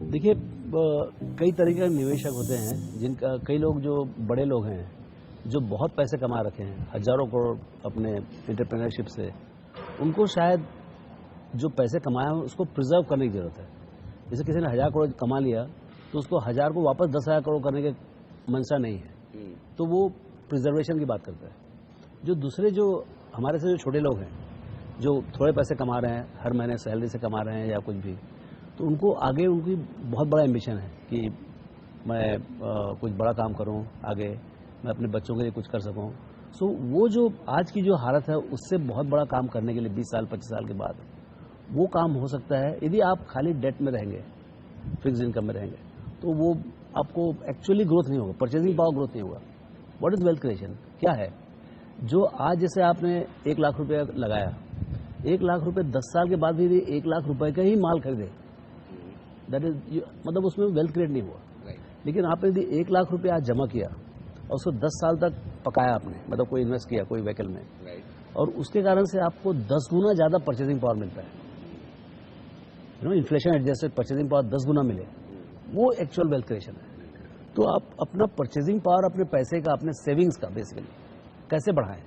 देखिए, कई तरह के निवेशक होते हैं जिनका कई लोग जो बड़े लोग हैं जो बहुत पैसे कमा रखे हैं, हजारों करोड़ अपने एंटरप्रेन्योरशिप से, उनको शायद जो पैसे कमाया हो उसको प्रिजर्व करने की ज़रूरत है। जैसे किसी ने 1000 करोड़ कमा लिया तो उसको 1000 को वापस 10,000 करोड़ करने के मंशा नहीं है, तो वो प्रिजर्वेशन की बात करता है। जो दूसरे जो हमारे से जो छोटे लोग हैं जो थोड़े पैसे कमा रहे हैं, हर महीने सैलरी से कमा रहे हैं या कुछ भी, तो उनको आगे उनकी बहुत बड़ा एम्बिशन है कि मैं कुछ बड़ा काम करूं आगे, मैं अपने बच्चों के लिए कुछ कर सकूं। सो वो जो आज की जो हालत है उससे बहुत बड़ा काम करने के लिए 20 साल 25 साल के बाद वो काम हो सकता है। यदि आप खाली डेट में रहेंगे, फिक्स इनकम में रहेंगे, तो वो आपको एक्चुअली ग्रोथ नहीं होगा, परचेजिंग पावर ग्रोथ नहीं होगा। What is wealth creation? क्या है जो आज जैसे आपने 1 लाख रुपया लगाया, 1 लाख रुपए 10 साल के बाद भी यदि 1 लाख रुपए का ही माल खरीदे, दैट इज मतलब उसमें वेल्थ क्रिएट नहीं हुआ। लेकिन आपने यदि 1 लाख रुपया आज जमा किया और उसको 10 साल तक पकाया आपने, मतलब कोई इन्वेस्ट किया कोई व्हीकल में, और उसके कारण से आपको 10 गुना ज्यादा परचेजिंग पावर मिलता है, इन्फ्लेशन एडजस्टेड परचेजिंग पावर 10 गुना मिले, वो एक्चुअल वेल्थ क्रिएशन है। तो आप अपना परचेजिंग पावर, अपने पैसे का, अपने सेविंग्स का बेसिकली कैसे बढ़ाएं,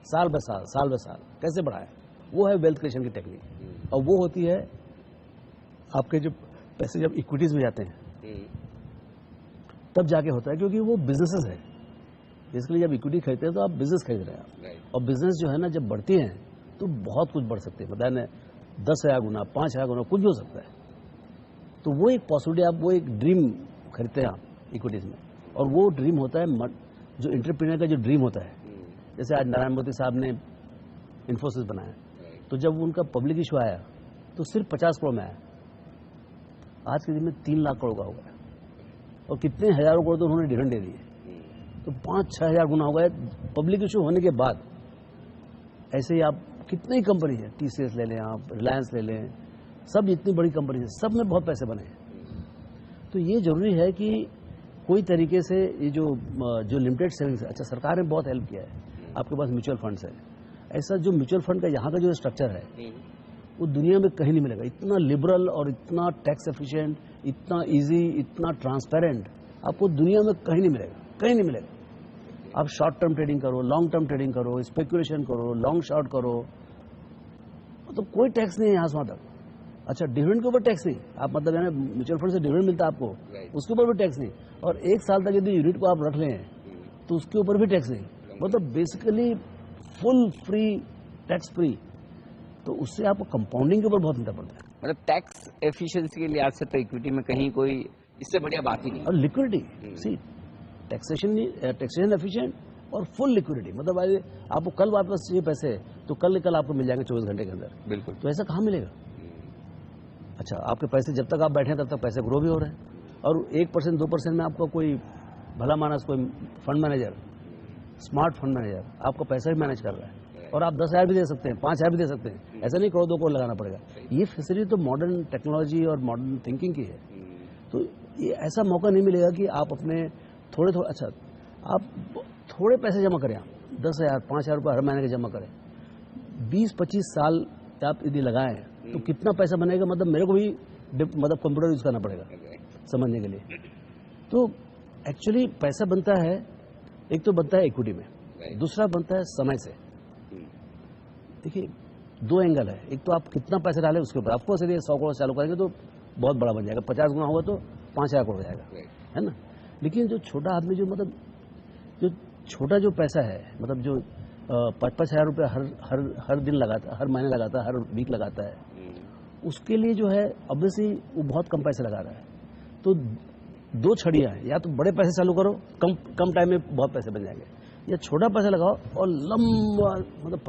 साल ब साल कैसे बढ़ाएं, वो है वेल्थ क्रिएशन की टेक्निक। और वो होती है आपके जो पैसे जब इक्विटीज में जाते हैं तब जाके होता है, क्योंकि वो बिजनेसेस है। बेसिकली जब इक्विटी खरीदते हैं तो आप बिजनेस खरीद रहे हैं, और बिजनेस जो है ना जब बढ़ती है तो बहुत कुछ बढ़ सकते हैं, मतलब 10,000 गुना, 5,000 गुना, कुछ भी हो सकता है। तो वो एक पॉसिबिलिटी, आप वो एक ड्रीम खरीदते हैं आप इक्विटीज में, और वो ड्रीम होता है जो एंटरप्रेन्योर का जो ड्रीम होता है। जैसे आज नारायण मूर्ति साहब ने इन्फोसिस बनाया, तो जब उनका पब्लिक इशू आया तो सिर्फ 50 करोड़ में आया, आज के दिन में 3 लाख करोड़ का हो गया, और कितने हजारों करोड़ तो उन्होंने डिविडेंड दे दिए, तो 5-6 हजार गुना हो गया पब्लिक इशू होने के बाद। ऐसे ही आप कितनी कंपनी है, TCS ले लें, आप रिलायंस ले लें, सब इतनी बड़ी कंपनी है, सब में बहुत पैसे बने हैं। तो ये जरूरी है कि कोई तरीके से ये जो लिमिटेड सेविंग्स है, अच्छा सरकार ने बहुत हेल्प किया है, आपके पास म्यूचुअल फंड्स है, ऐसा जो म्यूचुअल फंड का यहाँ का जो स्ट्रक्चर है वो दुनिया में कहीं नहीं मिलेगा। इतना लिबरल और इतना टैक्स एफिशिएंट, इतना इजी, इतना ट्रांसपेरेंट आपको दुनिया में कहीं नहीं मिलेगा, कहीं नहीं मिलेगा। आप शॉर्ट टर्म ट्रेडिंग करो, लॉन्ग टर्म ट्रेडिंग करो, स्पेकुलेशन करो, लॉन्ग शॉर्ट करो, मतलब कोई टैक्स नहीं है यहाँ से वहां तक। अच्छा, डिविडेंड के ऊपर टैक्स नहीं, आप मतलब है म्यूचुअल फंड से डिविडेंड मिलता है आपको, उसके ऊपर भी टैक्स नहीं, और 1 साल तक यदि यूनिट को आप रख लें तो उसके ऊपर भी टैक्स नहीं, मतलब basically full free, tax free. तो उससे आपको कंपाउंडिंग के ऊपर बहुत मिलता पड़ता है, मतलब टैक्स एफिशिएंसी के लिहाज से तो इक्विटी में कहीं कोई इससे बढ़िया बात ही नहीं। और लिक्विडिटी, सी टैक्सेशन एफिशिएंट और फुल लिक्विडिटी, मतलब आपको कल वापस चाहिए पैसे तो कल आपको मिल जाएंगे 24 घंटे के अंदर। बिल्कुल। तो ऐसा कहाँ मिलेगा? अच्छा, आपके पैसे जब तक आप बैठे हैं तब तक पैसे ग्रो भी हो रहे हैं, और 1% 2% में आपको कोई भला मानस कोई fund manager, smart fund manager आपका पैसा भी मैनेज कर रहा है, और आप 10,000 भी दे सकते हैं, 5,000 भी दे सकते हैं, ऐसा नहीं करोड़ 2 करोड़ लगाना पड़ेगा। ये फैसिलिटी तो मॉडर्न टेक्नोलॉजी और मॉडर्न थिंकिंग की है। तो ये ऐसा मौका नहीं मिलेगा कि आप अपने थोड़े अच्छा आप थोड़े पैसे जमा करें, आप 10,000 5,000 रुपये हर महीने के जमा करें, 20-25 साल आप यदि लगाएं तो कितना पैसा बनेगा, मतलब मेरे को भी मतलब कंप्यूटर यूज करना पड़ेगा समझने के लिए। तो एक्चुअली पैसा बनता है, एक तो बनता है इक्विटी में, दूसरा बनता है समय से। देखिए, 2 एंगल है, एक तो आप कितना पैसा डालें उसके ऊपर, आपको यदि 100 करोड़ चालू करेंगे तो बहुत बड़ा बन जाएगा, 50 गुना होगा तो 5,000 करोड़ हो जाएगा, है ना। लेकिन जो छोटा आदमी, जो मतलब जो छोटा जो पैसा है, मतलब जो 5-5 हजार रुपये हर दिन लगाता, हर महीने लगाता, हर वीक लगाता है, उसके लिए जो है ऑब्वियसली वो बहुत कम पैसे लगा रहा है। तो 2 छड़ियाँ हैं, या तो बड़े पैसे चालू करो, कम टाइम में बहुत पैसे बन जाएंगे, या छोटा पैसा लगाओ और लंबा, मतलब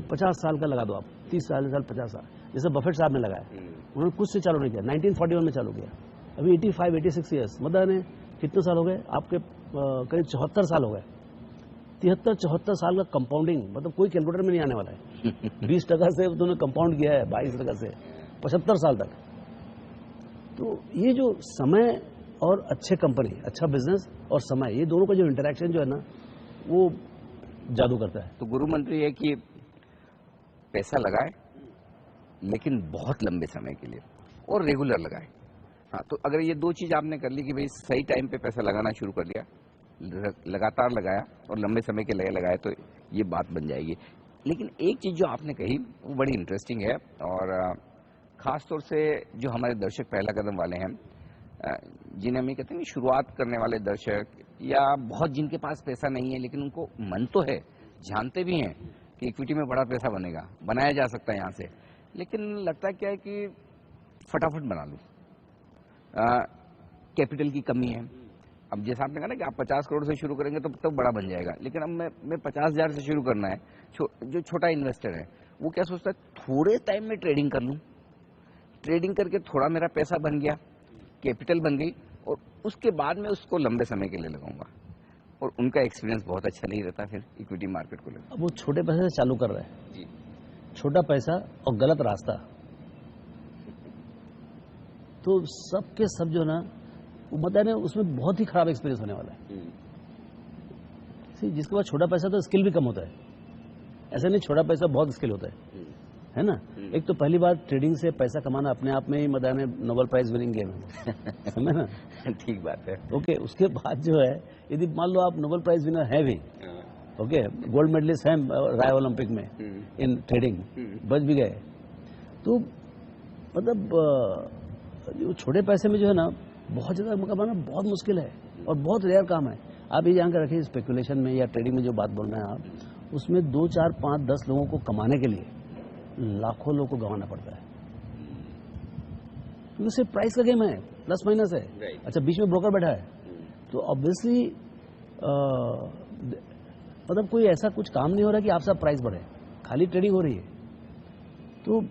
50 साल का लगा दो आप, 30 साल 50 साल, जैसे बफेट साहब ने लगाया। उन्होंने कुछ से चालू नहीं किया, 1941 में चालू किया, अभी 85-86 ईयर्स, मतलब कितने साल हो गए आपके, करीब 74 साल हो गए। 73-74 साल का कंपाउंडिंग, मतलब कोई कैलकुलेटर में नहीं आने वाला है। 20% से उन्होंने कंपाउंड किया है, 22% से 75 साल तक। तो ये जो समय और अच्छे कंपनी, अच्छा बिजनेस और समय, ये दोनों का जो इंटरेक्शन जो है ना, वो जादू करता है। तो गुरु मंत्र ये कि पैसा लगाए लेकिन बहुत लंबे समय के लिए और रेगुलर लगाए। हाँ, तो अगर ये दो चीज आपने कर ली कि भाई सही टाइम पे पैसा लगाना शुरू कर लिया, लगातार लगाया और लंबे समय के लिए लगाया, तो ये बात बन जाएगी। लेकिन एक चीज जो आपने कही वो बड़ी इंटरेस्टिंग है, और खास तौर से जो हमारे दर्शक पहला कदम वाले हैं, जिन्हें हम ये कहते हैं कि शुरुआत करने वाले दर्शक, या बहुत जिनके पास पैसा नहीं है लेकिन उनको मन तो है, जानते भी हैं कि इक्विटी में बड़ा पैसा बनेगा, बनाया जा सकता है यहाँ से, लेकिन लगता क्या है कि फटाफट बना लूँ, कैपिटल की कमी है। अब जैसा आपने कहा ना कि आप 50 करोड़ से शुरू करेंगे तो बड़ा बन जाएगा, लेकिन अब मैं 50,000 से शुरू करना है। जो छोटा इन्वेस्टर है वो क्या सोचता है, थोड़े टाइम में ट्रेडिंग कर लूँ, ट्रेडिंग करके थोड़ा मेरा पैसा बन गया, कैपिटल बन गई, और उसके बाद में उसको लंबे समय के लिए लगाऊंगा, और उनका एक्सपीरियंस बहुत अच्छा नहीं रहता फिर इक्विटी मार्केट को लेकर। अब वो छोटे पैसे से चालू कर रहे हैं जी, छोटा पैसा और गलत रास्ता, तो सब के सब जो है ना वो बता रहे हैं उसमें बहुत ही खराब एक्सपीरियंस होने वाला है। जिसके पास छोटा पैसा तो स्किल भी कम होता है, ऐसा नहीं छोटा पैसा बहुत स्किल होता है ना। एक तो पहली बात, ट्रेडिंग से पैसा कमाना अपने आप में ही मदान में नोबेल प्राइज विनिंग गेम है, समझे ना। ठीक बात है। ओके, उसके बाद जो है यदि मान लो आप नोबेल प्राइज विनर है भी, ओके, गोल्ड मेडलिस्ट हैं राय ओलंपिक में इन ट्रेडिंग, बच भी गए, तो मतलब जो छोटे पैसे में जो है ना बहुत ज़्यादा कमाना बहुत मुश्किल है और बहुत रेयर काम है। आप ये जान कर रखिए, स्पेकुलेशन में या ट्रेडिंग में जो बात बोल रहे हैं आप, उसमें 2, 4, 5, 10 लोगों को कमाने के लिए लाखों लोगों को गंवाना पड़ता है, क्योंकि सिर्फ प्राइस का गेम है, प्लस माइनस है। अच्छा, बीच में ब्रोकर बैठा है, तो ऑब्वियसली मतलब कोई ऐसा कुछ काम नहीं हो रहा कि आप सब प्राइस बढ़े, खाली ट्रेडिंग हो रही है, तो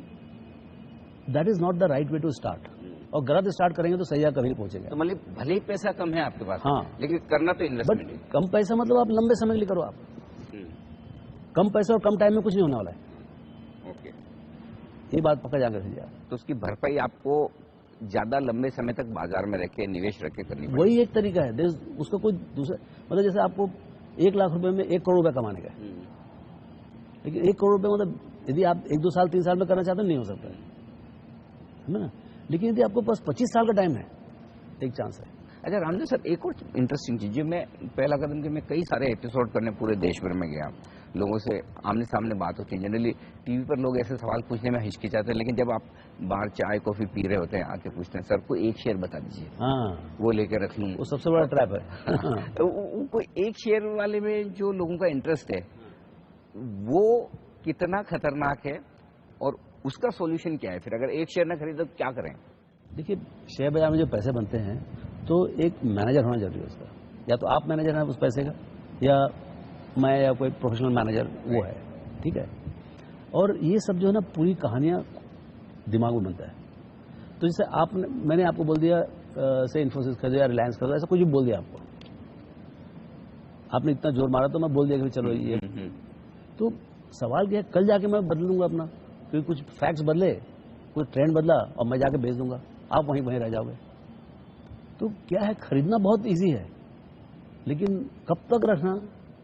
that is not the right way to start. और गलत स्टार्ट करेंगे तो सही कभी नहीं पहुंचेगा। तो मतलब भले ही पैसा कम है आपके पास, हाँ, लेकिन करना तो इन्वेस्टमेंट बट है। कम पैसा मतलब आप लंबे समय के लिए करो। आप कम पैसा और कम टाइम में कुछ नहीं होने वाला है। ओके, ये बात पक्का जाकर दीजिए आप। तो उसकी भरपाई आपको ज्यादा लंबे समय तक बाजार में रखे, निवेश रखे करनी पड़ेगी। वही एक तरीका है, उसका कोई दूसरा मतलब जैसे आपको 1 लाख रुपए में 1 करोड़ रुपए कमाने का है, लेकिन 1 करोड़ रुपए मतलब यदि आप 1-2 साल 3 साल में करना चाहते हैं नहीं हो सकता है ना। लेकिन यदि आपको पास 25 साल का टाइम है, एक चांस है। अच्छा रामदेव सर, एक और इंटरेस्टिंग चीज, जो मैं पहला कदम के मैं कई सारे एपिसोड करने पूरे देश भर में गया, लोगों से आमने सामने बात होती है। जनरली टीवी पर लोग ऐसे सवाल पूछने में हिचकिचाते हैं, लेकिन जब आप बाहर चाय कॉफी पी रहे होते हैं आके पूछते हैं, सर को एक शेयर बता दीजिए, हाँ, वो लेकर रख लूँ। वो सबसे बड़ा ट्रैप है। तो कोई एक शेयर वाले में जो लोगों का इंटरेस्ट है वो कितना खतरनाक है, और उसका सॉल्यूशन क्या है फिर, अगर एक शेयर ना खरीदे तो क्या करें? देखिए, शेयर बाजार में जो पैसे बनते हैं तो एक मैनेजर होना जरूरी है उसका, या तो आप मैनेजर हैं उस पैसे का, या मैं या कोई प्रोफेशनल मैनेजर वो है, ठीक है। और ये सब जो है ना पूरी कहानियाँ दिमाग में बनता है। तो जैसे मैंने आपको बोल दिया से इन्फोसिस खरीदो या रिलायंस खरीदो, ऐसा कुछ भी बोल दिया आपको, आपने इतना जोर मारा तो मैं बोल दिया कि चलो ये, तो सवाल क्या है, कल जाके मैं बदल लूंगा अपना, क्योंकि कुछ फैक्ट्स बदले, कुछ ट्रेंड बदला और मैं जाके बेच दूंगा, आप वहीं रह जाओगे। तो क्या है, खरीदना बहुत इजी है, लेकिन कब तक रखना,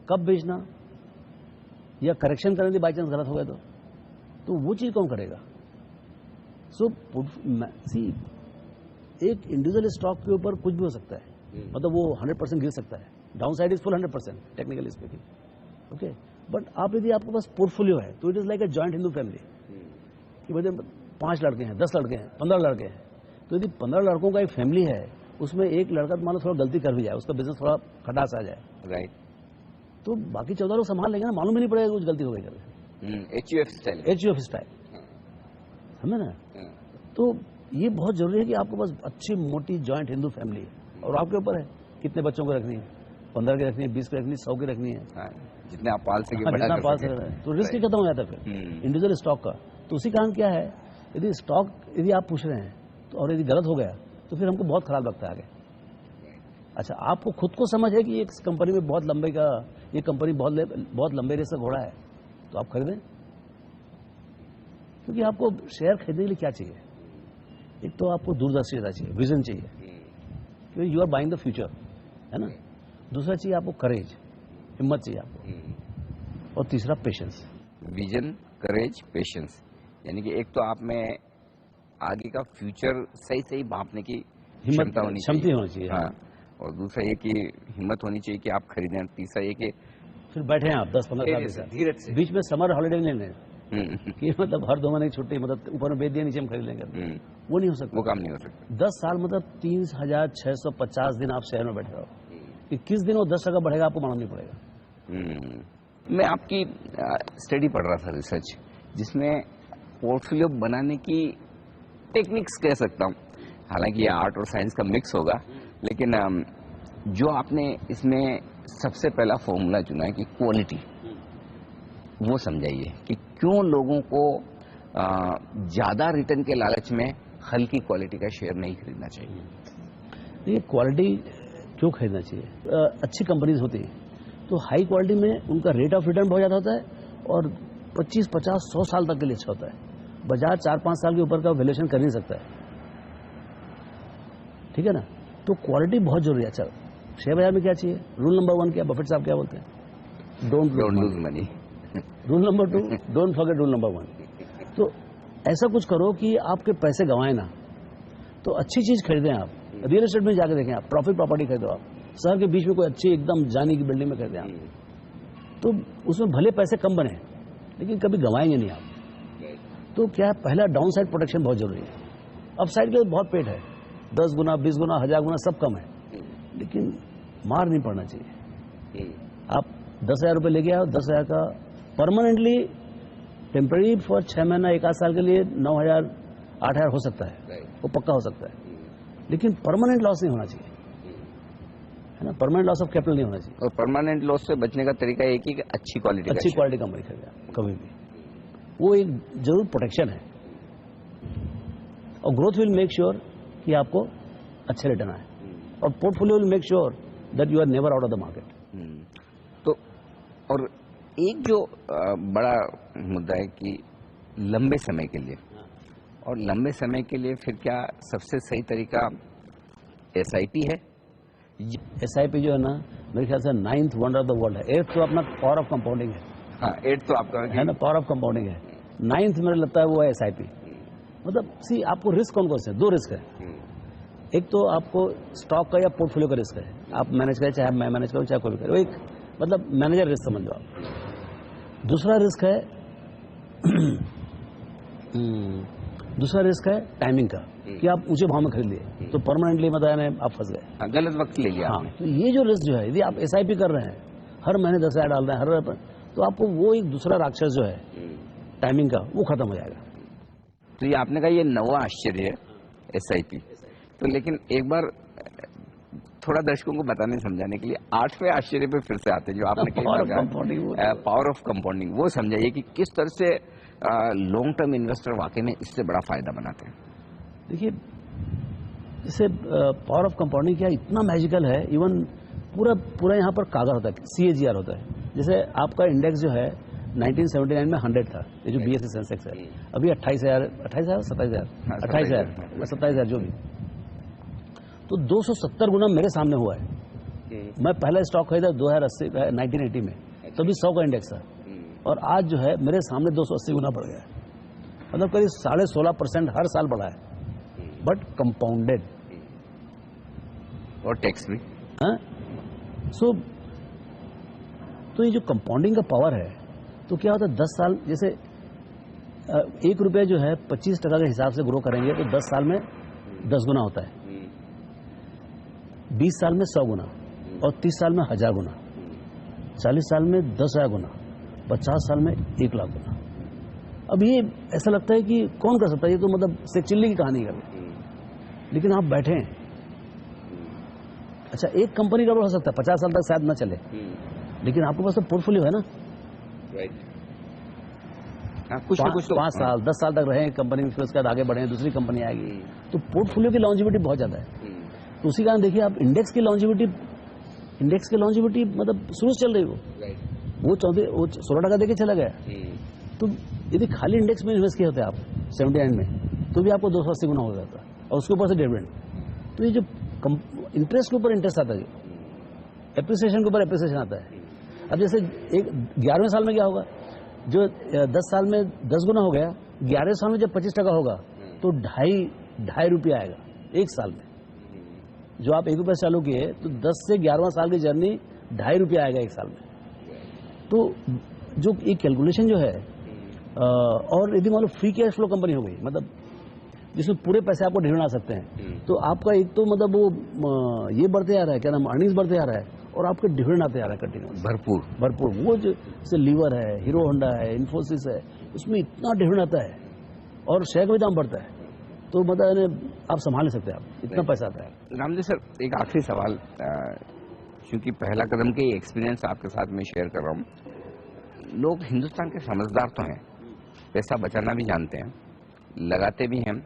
कब बेचना, या करेक्शन करने की बाई चांस गलत हो गया तो वो चीज कौन करेगा। सो सी, एक इंडिविजुअल स्टॉक के ऊपर कुछ भी हो सकता है, मतलब वो 100% गिर सकता है, down side is full 100% technically speaking, okay. But आप यदि आपके पास पोर्टफोलियो है तो it is like a joint Hindu family, कि भाई 5 लड़के हैं, 10 लड़के हैं, 15 लड़के हैं, तो यदि 15 लड़कों का एक फैमिली है, उसमें एक लड़का मान लो थोड़ा गलती कर भी जाए, उसका बिजनेस थोड़ा खटास आ जाए, राइट, तो बाकी 14 लोग संभाल लेंगे ना, मालूम ही नहीं पड़ेगा कुछ गलती हो गई करके। HUF स्टाइल, समझे ना। तो ये बहुत जरूरी है कि आपके पास अच्छी मोटी जॉइंट हिंदू फैमिली है, और आपके ऊपर है कितने बच्चों को रखनी है, 15 की रखनी है, 20 की रखनी है, 100 की रखनी है, जितने आप पाल सके, जितना पाल सके, तो रिस्क ही खत्म हो जाता है फिर इंडिविजुअल स्टॉक का। तो उसी कारण क्या है, यदि स्टॉक यदि आप पूछ रहे हैं तो, और यदि गलत हो गया तो फिर हमको बहुत खराब लगता है आगे। अच्छा, आपको खुद को समझ है कि एक कंपनी में बहुत लंबे का, ये कंपनी बहुत लंबे रेस का घोड़ा है, तो आप खरीदें, क्योंकि आपको शेयर खरीदने के लिए क्या चाहिए, एक तो आपको दूरदर्शिता चाहिए, विजन चाहिए, क्योंकि you are buying the future, है ना। दूसरा चाहिए आपको करेज, हिम्मत चाहिए आपको, और तीसरा पेशेंस। विजन, करेज, पेशेंस, यानी कि एक तो आप में आगे का फ्यूचर सही भांपने की क्षमता होनी क्षमता चाहिए। होनी चाहिए। हाँ, और दूसरा ये कि हिम्मत होनी चाहिए कि आप खरीदें। तीसरा ये कि फिर बैठे हैं आप 10-15 साल धीरे से बीच में समर हॉलीडे नहीं लेने हम्म, कि मतलब हर 2 महीने की छुट्टी, मतलब ऊपर में बेच दिया, नीचे में खरीद लेंगे, हम्म, वो नहीं हो सकता। वो काम नहीं हो सकता। 10 साल मतलब 3,650 दिन आप शहर में बैठे रहो, कि किस दिन वो 10 टका बढ़ेगा आपको मालूम नहीं पड़ेगा। मैं आपकी स्टडी पढ़ रहा था, रिसर्च, जिसमें पोर्टफोलियो बनाने की टेक्निक्स कह सकता हूँ, हालांकि ये आर्ट और साइंस का मिक्स होगा, लेकिन जो आपने इसमें सबसे पहला फॉर्मूला चुना है कि क्वालिटी, वो समझाइए कि क्यों लोगों को ज्यादा रिटर्न के लालच में हल्की क्वालिटी का शेयर नहीं खरीदना चाहिए। ये क्वालिटी क्यों खरीदना चाहिए? अच्छी कंपनीज होती है तो हाई क्वालिटी में उनका रेट ऑफ रिटर्न बहुत ज़्यादा होता है और 25, 50, 100 साल तक के लिए अच्छा होता है। बाजार 4-5 साल के ऊपर का वैल्यूएशन कर नहीं सकता है, ठीक है ना। तो क्वालिटी बहुत जरूरी है। अच्छा, शेयर बाजार में क्या चाहिए? रूल नंबर 1 क्या, बफेट साहब क्या बोलते हैं? Don't lose money. Rule number 2, don't forget rule number 1। तो ऐसा कुछ करो कि आपके पैसे गंवाए ना। तो अच्छी चीज खरीदें आप, रियल एस्टेट में जाकर देखें आप, प्रॉफिट प्रॉपर्टी खरीदो आप, शहर के बीच में कोई अच्छी एकदम जानी की बिल्डिंग में खरीदें आप, तो उसमें भले पैसे कम बने लेकिन कभी गंवाएंगे नहीं आप। तो क्या है, पहला डाउन साइड प्रोटेक्शन बहुत जरूरी है। अप साइड के बहुत पेट है, 10 गुना, 20 गुना, 1000 गुना सब कम है, लेकिन मार नहीं पड़ना चाहिए। आप 10,000 रुपये लेके आओ, 10,000 का परमानेंटली, टेम्पररी फॉर 6 महीना 1 आध साल के लिए 9,000, 8,000 हो सकता है, वो पक्का हो सकता है, लेकिन परमानेंट लॉस नहीं होना चाहिए, है ना। परमानेंट लॉस ऑफ कैपिटल नहीं होना चाहिए। और परमानेंट लॉस से बचने का तरीका एक ही कि अच्छी क्वालिटी कंपनी खरीदें कभी भी, वो एक जरूर प्रोटेक्शन है। और ग्रोथ विल मेक श्योर कि आपको अच्छे रिटर्न आए, और portfolio will make sure that you are never out of the market. तो और एक जो बड़ा मुद्दा है कि लंबे समय के लिए, और लंबे समय के लिए फिर क्या सबसे सही तरीका SIP है? SIP जो है ना, मेरे ख्याल से 9th wonder of the world है। 8th तो अपना पावर ऑफ कंपाउंडिंग है, हाँ, 8 तो आपका है ना, पावर ऑफ कंपाउंडिंग है। 9th मेरे लगता है वो है SIP। मतलब सी, आपको रिस्क कौन कौन से? 2 रिस्क है। एक तो आपको स्टॉक का या पोर्टफोलियो का रिस्क है, आप मैनेज करें, चाहे मैं मैनेज करूं, चाहे कोई भी करे, वो एक मतलब मैनेजर रिस्क समझ लो आप। दूसरा रिस्क है दूसरा रिस्क है टाइमिंग का, कि आप ऊंचे भाव में खरीद लिए तो परमानेंटली मतलब आप फंस गए, गलत वक्त ले लिया। हाँ, तो ये जो रिस्क जो है, यदि आप SIP कर रहे हैं, हर महीने 10,000 डाल रहे हैं तो आपको वो एक दूसरा राक्षस जो है टाइमिंग का, वो खत्म हो जाएगा। तो ये आपने कहा ये नवा आश्चर्य है SIP। तो लेकिन एक बार थोड़ा दर्शकों को बताने समझाने के लिए 8वें आश्चर्य पे फिर से आते हैं, जो आपने कहा पावर ऑफ कंपाउंडिंग। वो समझाइए कि किस तरह से लॉन्ग टर्म इन्वेस्टर वाकई में इससे बड़ा फायदा बनाते हैं। देखिए, जैसे पावर ऑफ कंपाउंडिंग क्या इतना मैजिकल है, इवन पूरा यहाँ पर कागज होता है, CAGR होता है। जैसे आपका इंडेक्स जो है 1979 में 100 था, ये जो BSE सेंसेक्स है, अभी 28,000, 27,000 जो भी, तो 270 गुना मेरे सामने हुआ है। मैं पहला स्टॉक खरीदा 1980 में, तभी 100 का इंडेक्स था, और आज जो है मेरे सामने 280 गुना बढ़ गया है। मतलब करीब 16.5% हर साल बढ़ा है, बट कंपाउंडेड, और टैक्स भी। तो ये जो कंपाउंडिंग का पावर है, तो क्या होता है 10 साल, जैसे 1 रुपया जो है 25 टका के हिसाब से ग्रो करेंगे तो 10 साल में 10 गुना होता है, 20 साल में 100 गुना, और 30 साल में 1000 गुना, 40 साल में 10,000 गुना, 50 साल में 1 लाख गुना। अब ये ऐसा लगता है कि कौन कर सकता है, ये तो मतलब से चिल्ली की कहानी कर, लेकिन आप बैठे हैं। अच्छा, एक कंपनी का हो सकता है 50 साल तक शायद ना चले, लेकिन आपके पास तो पोर्टफोलियो है ना, कुछ ना कुछ तो 5 साल 10 साल तक रहे कंपनी में, फिर उसके बाद आगे बढ़े, दूसरी कंपनी आएगी, तो पोर्टफोलियो की लॉन्जिविटी बहुत ज्यादा है। तो उसी कारण देखिए आप इंडेक्स की लॉन्जिविटी मतलब शुरू से चल रही, वो 16 टका देके चला गया। तो यदि खाली इंडेक्स में इन्वेस्ट किए होते आप 79 में, तो भी आपको 280 गुना हो जाता, और उसके ऊपर से डिविडेंड। तो ये जो इंटरेस्ट के ऊपर इंटरेस्ट आता है, एप्रिसिएशन के ऊपर एप्रिसिएशन आता है। अब जैसे 11वें साल में क्या होगा, जो 10 साल में 10 गुना हो गया, 11वें साल में जब 25 टका होगा तो 2.5 रुपया आएगा 1 साल में। जो आप 1 रुपये चालू किए तो 10 से 11वां साल की जर्नी ₹2.5 आएगा 1 साल में। तो जो एक कैलकुलेशन जो है और यदि मान लो फ्री कैश फ्लो कंपनी हो गई, मतलब जिसमें पूरे पैसे आपको ढेर आ सकते हैं, तो आपका एक तो मतलब वो ये बढ़ते आ रहा है, क्या नाम, अर्निंग्स बढ़ते आ रहा है और आपके डिविडेंड आते आ रहा है कंटिन्यूस भरपूर। वो जो जैसे लीवर है, हीरो होंडा है, इन्फोसिस है, उसमें इतना डिविडेंड आता है और शेयर का भी दाम बढ़ता है, तो मतलब आप संभाल नहीं सकते, आप इतना पैसा आता है। रामदेव सर, एक आखिरी सवाल, क्योंकि पहला कदम के एक्सपीरियंस आपके साथ मैं शेयर कर रहा हूँ। लोग हिंदुस्तान के समझदार तो हैं, पैसा बचाना भी जानते हैं, लगाते भी हैं,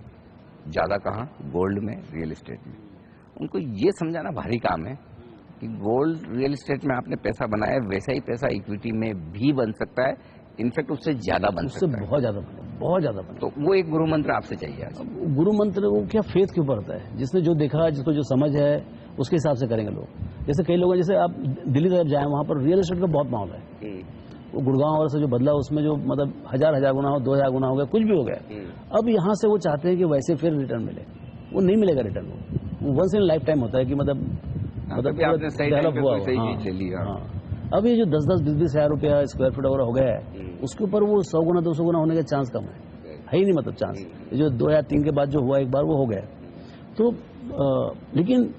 ज़्यादा कहाँ, गोल्ड में, रियल एस्टेट में। उनको ये समझाना भारी काम है कि गोल्ड रियल एस्टेट में आपने पैसा बनाया, वैसा ही पैसा इक्विटी में भी बन सकता है, इनफैक्ट उससे ज़्यादा बन सकता है, बहुत ज़्यादा बने। तो वो एक गुरु मंत्र आपसे चाहिए आज। गुरु मंत्र वो क्या, फेथ के ऊपर होता है, जिसने जो देखा, जिसको जो समझ है, उसके हिसाब से करेंगे लोग। जैसे कई लोग हैं, जैसे आप दिल्ली तरफ जाएं, वहाँ पर रियल एस्टेट का बहुत माहौल है। वो गुड़गांव और से जो बदला, उसमें जो मतलब हजार गुना हो, 2000 गुना हो गया, कुछ भी हो गया। अब यहाँ से वो चाहते हैं कि वैसे फिर रिटर्न मिले, वो नहीं मिलेगा रिटर्न। वो वंस इन लाइफ टाइम होता है कि मतलब डेवलप हुआ, सही चीज ले ली। अब ये जो 10-10, 20-20 हज़ार रुपया स्क्वायर फीट वगैरह हो गया है, उसके ऊपर वो 100 गुना 200 गुना होने का चांस कम है ही नहीं, मतलब चांस जो 2 या 3 के बाद जो हुआ एक बार वो हो गया। तो लेकिन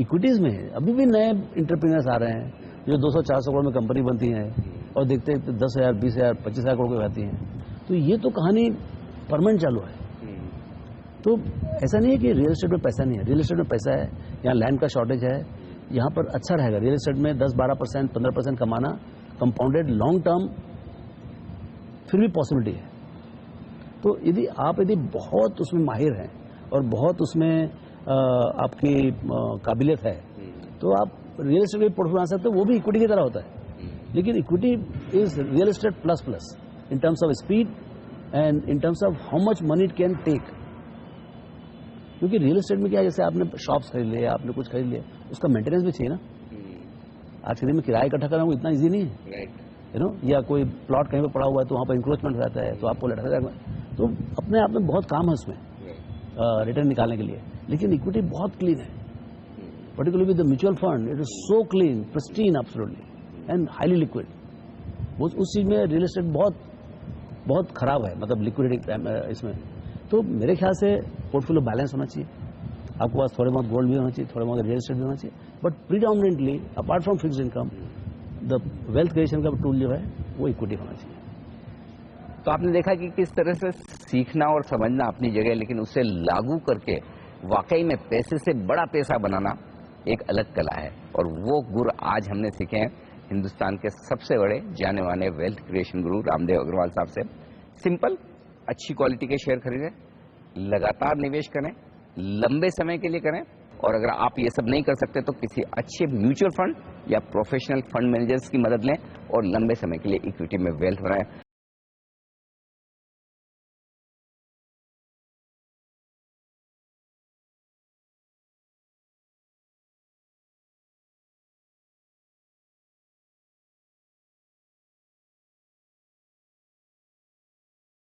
इक्विटीज में अभी भी नए इंटरप्रीनियर्स आ रहे हैं, जो 200-400 करोड़ में कंपनी बनती हैं और देखते हैं 10,000, 20,000, 25,000 करोड़ की आती हैं। तो ये तो कहानी परमानेंट चालू है। तो ऐसा नहीं है कि रियल एस्टेट में पैसा नहीं है, रियल एस्टेट में पैसा है। यहाँ लैंड का शॉर्टेज है, यहाँ पर अच्छा रहेगा रियल एस्टेट में 10-12%, 15% कमाना कंपाउंडेड लॉन्ग टर्म फिर भी पॉसिबिलिटी है। तो यदि बहुत उसमें माहिर हैं और बहुत उसमें आपकी काबिलियत है, तो आप रियल एस्टेट में पोर्टफोलियो बना सकते हो। वो भी इक्विटी की तरह होता है, लेकिन equity is real estate plus in terms of speed and in terms of how much money it can take. क्योंकि रियल एस्टेट में क्या है, जैसे आपने शॉप्स खरीद लिया, आपने कुछ खरीद लिया, उसका मेंटेनेंस भी चाहिए ना। आज के दिन में किराया इकट्ठा करना वो इतना इजी नहीं है, यू नो। या कोई प्लॉट कहीं पर पड़ा हुआ है तो वहाँ पर इंक्रोचमेंट रहता है, तो आपको लटका जाएगा। तो अपने आप में बहुत काम है उसमें रिटर्न निकालने के लिए। लेकिन इक्विटी बहुत क्लीन है, particularly with the mutual fund, it is so clean, pristine, absolutely, and highly liquid. वो उस चीज़ में रियल एस्टेट बहुत खराब है, मतलब लिक्विडिटी इसमें। तो मेरे ख्याल से पोर्टफोलियो बैलेंस होना चाहिए। आपके पास थोड़े बहुत गोल्ड भी होना चाहिए, थोड़े बहुत रियल एस्टेट भी होना चाहिए, but predominantly apart from fixed income the wealth creation का टूल जो है वो इक्विटी होना चाहिए। तो आपने देखा कि किस तरह से सीखना और समझना अपनी जगह, लेकिन उसे लागू करके वाकई में पैसे से बड़ा पैसा बनाना एक अलग कला है। और वो गुर आज हमने सीखे हैं हिंदुस्तान के सबसे बड़े जाने माने वेल्थ क्रिएशन गुरु रामदेव अग्रवाल साहब से। सिंपल, अच्छी क्वालिटी के शेयर खरीदें, लगातार निवेश करें, लंबे समय के लिए करें, और अगर आप ये सब नहीं कर सकते तो किसी अच्छे म्यूचुअल फंड या प्रोफेशनल फंड मैनेजर्स की मदद लें और लंबे समय के लिए इक्विटी में वेल्थ बनाएं।